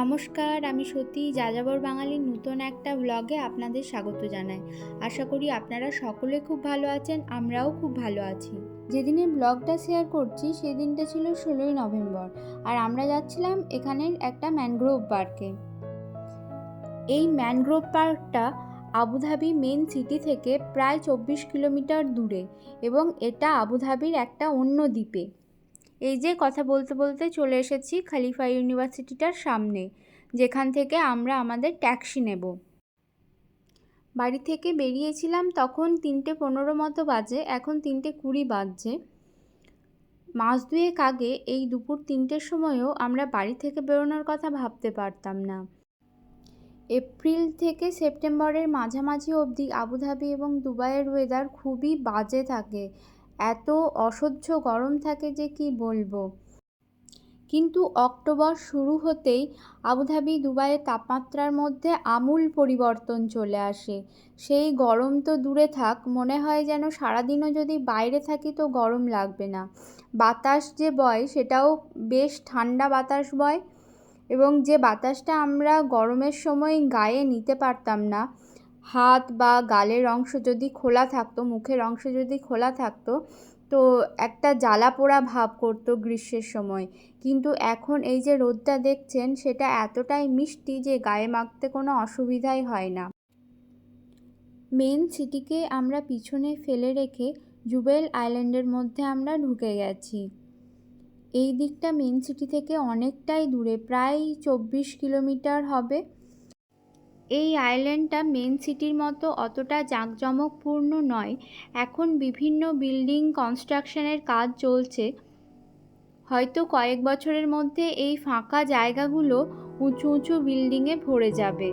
নমস্কার, আমি সত্যি যাযাবর বাঙালির নতুন একটা ব্লগে আপনাদের স্বাগত জানাই। আশা করি আপনারা সকলে খুব ভালো আছেন, আমরাও খুব ভালো আছি। যেদিনের ব্লগটা শেয়ার করছি সেদিনটা ছিল 16ই নভেম্বর, আর আমরা যাচ্ছিলাম এখানের একটা ম্যানগ্রোভ পার্কে। এই ম্যানগ্রোভ পার্কটা আবুধাবি মেন সিটি থেকে প্রায় 24 কিলোমিটার দূরে এবং এটা আবুধাবির একটা অন্য দ্বীপে। এই যে কথা বলতে বলতে চলে এসেছি খলিফা ইউনিভার্সিটিটার সামনে, যেখান থেকে আমরা আমাদের ট্যাক্সি নেব। বাড়ি থেকে বেরিয়েছিলাম তখন 3:15 মতো বাজে, এখন 3:20 বাজছে। মাস দুয়েক আগে এই দুপুর 3টের সময়ও আমরা বাড়ি থেকে বেরোনোর কথা ভাবতে পারতাম না। এপ্রিল থেকে সেপ্টেম্বরের মাঝামাঝি অবধি আবুধাবি এবং দুবাইয়ের ওয়েদার খুবই বাজে থাকে, এত অসহ্য গরম থাকে যে কি বলবো। কিন্তু অক্টোবর শুরু হতেই আবুধাবি দুবাইয়ের তাপমাত্রার মধ্যে আমূল পরিবর্তন চলে আসে। সেই গরম তো দূরে থাক, মনে হয় যেন সারাদিনও যদি বাইরে থাকি তো গরম লাগবে না। বাতাস যে বয় সেটাও বেশ ঠান্ডা বাতাস বয়, এবং যে বাতাসটা আমরা গরমের সময় গায়ে নিতে পারতাম না, হাত বা গালের অংশ যদি খোলা থাকতো, মুখের অংশ যদি খোলা থাকতো তো একটা জ্বালা পোড়া ভাব করতো গ্রীষ্মের সময়। কিন্তু এখন এই যে রোদটা দেখছেন সেটা এতটাই মিষ্টি যে গায়ে মাখতে কোনো অসুবিধাই হয় না। মেন সিটিকে আমরা পিছনে ফেলে রেখে জুবেল আইল্যান্ডের মধ্যে আমরা ঢুকে গেছি। এই দিকটা মেন সিটি থেকে অনেকটাই দূরে, প্রায় 24 কিলোমিটার হবে। এই আইল্যান্ডটা মেন সিটির মতো অতটা জাঁকজমকপূর্ণ নয়। এখন বিভিন্ন বিল্ডিং কনস্ট্রাকশনের কাজ চলছে, হয়তো কয়েক বছরের মধ্যে এই ফাঁকা জায়গাগুলো উঁচু উঁচু বিল্ডিংয়ে ভরে যাবে।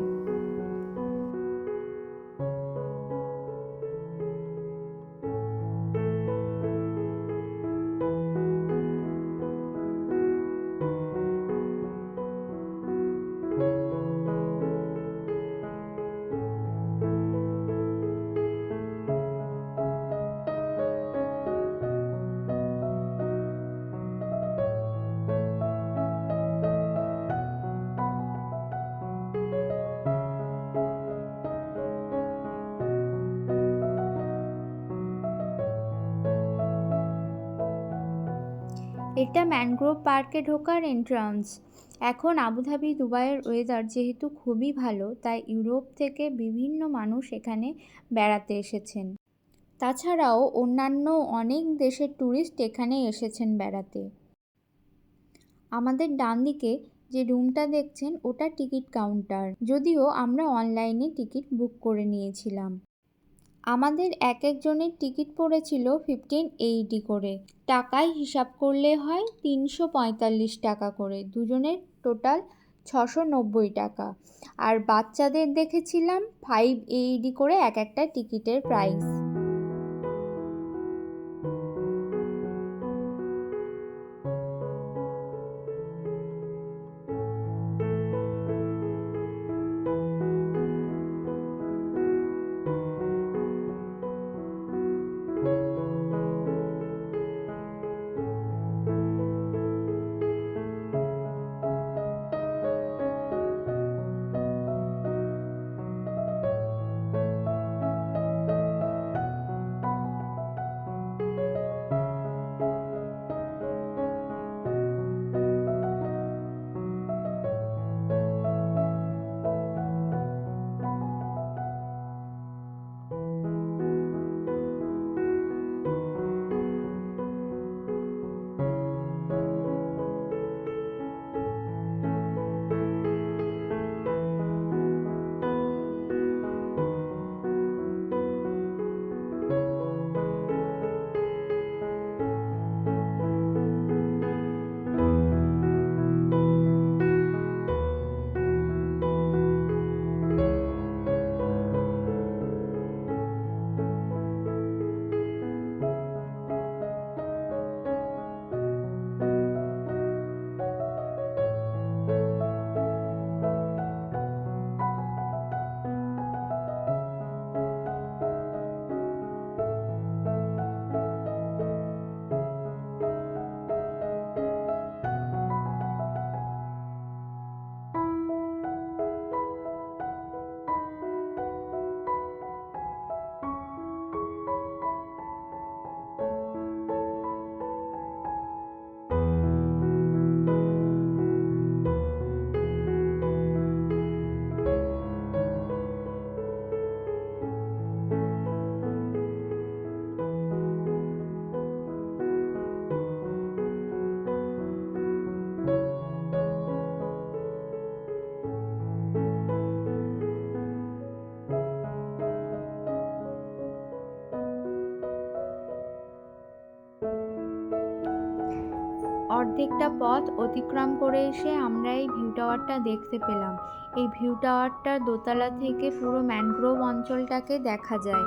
এটা ম্যানগ্রোভ পার্কে ঢোকার এন্ট্রান্স। এখন আবুধাবি দুবাইয়ের ওয়েদার যেহেতু খুবই ভালো, তাই ইউরোপ থেকে বিভিন্ন মানুষ এখানে বেড়াতে এসেছেন। তাছাড়াও অন্যান্য অনেক দেশের ট্যুরিস্ট এখানে এসেছেন বেড়াতে। আমাদের ডান দিকে যে রুমটা দেখছেন ওটা টিকিট কাউন্টার, যদিও আমরা অনলাইনে টিকিট বুক করে নিয়েছিলাম। আমাদের এক একজনের টিকিট পড়েছিল 1580 করে, টাকায় হিসাব করলে হয় 345 টাকা করে, দুজনের টোটাল 690 টাকা। আর বাচ্চাদের দেখেছিলাম 580 করে এক একটা টিকিটের প্রাইস। অর্ধেকটা পথ অতিক্রম করে এসে আমরা এই ভিউ টাওয়ারটা দেখতে পেলাম। এই ভিউ টাওয়ারটার দোতলা থেকে পুরো ম্যানগ্রোভ অঞ্চলটাকে দেখা যায়।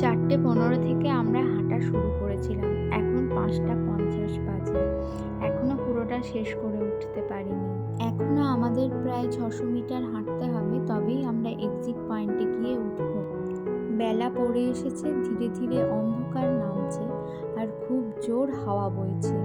4:15 থেকে আমরা হাঁটা শুরু করেছিলাম। এখন 5:50 বাজে। এখনো পুরোটা শেষ করে উঠতে পারিনি। এখনো আমাদের প্রায় 600 মিটার হাঁটতে হবে, তবেই আমরা এক্সিট পয়েন্টে গিয়ে উঠব। বেলা পড়ে এসেছে, ধীরে ধীরে অন্ধকার নামছে আর খুব জোর হাওয়া বইছে।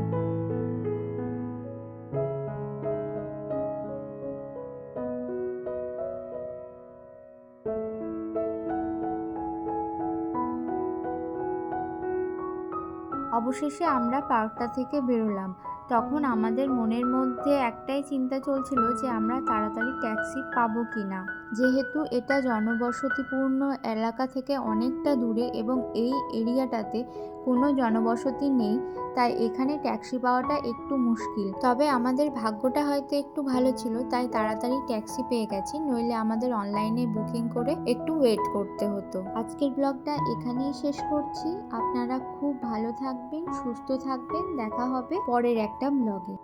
অবশেষে আমরা পার্কটা থেকে বেরোলাম। তখন আমাদের মনের মধ্যে একটাই চিন্তা চলছিল যে আমরা তাড়াতাড়ি ট্যাক্সি পাবো কিনা। যেহেতু এটা জনবসতিপূর্ণ এলাকা থেকে অনেকটা দূরে এবং এই এরিয়াটাতে কোনো জনবসতি নেই, তাই এখানে ট্যাক্সি পাওয়াটা একটু মুশকিল। তবে আমাদের ভাগ্যটা হয়তো একটু ভালো ছিল, তাই তাড়াতাড়ি ট্যাক্সি পেয়ে গেছি, নইলে আমাদের অনলাইনে বুকিং করে একটু ওয়েট করতে হতো। আজকের ব্লগটা এখানেই শেষ করছি। আপনারা খুব ভালো থাকবেন, সুস্থ থাকবেন। দেখা হবে পরের একটা ব্লগে।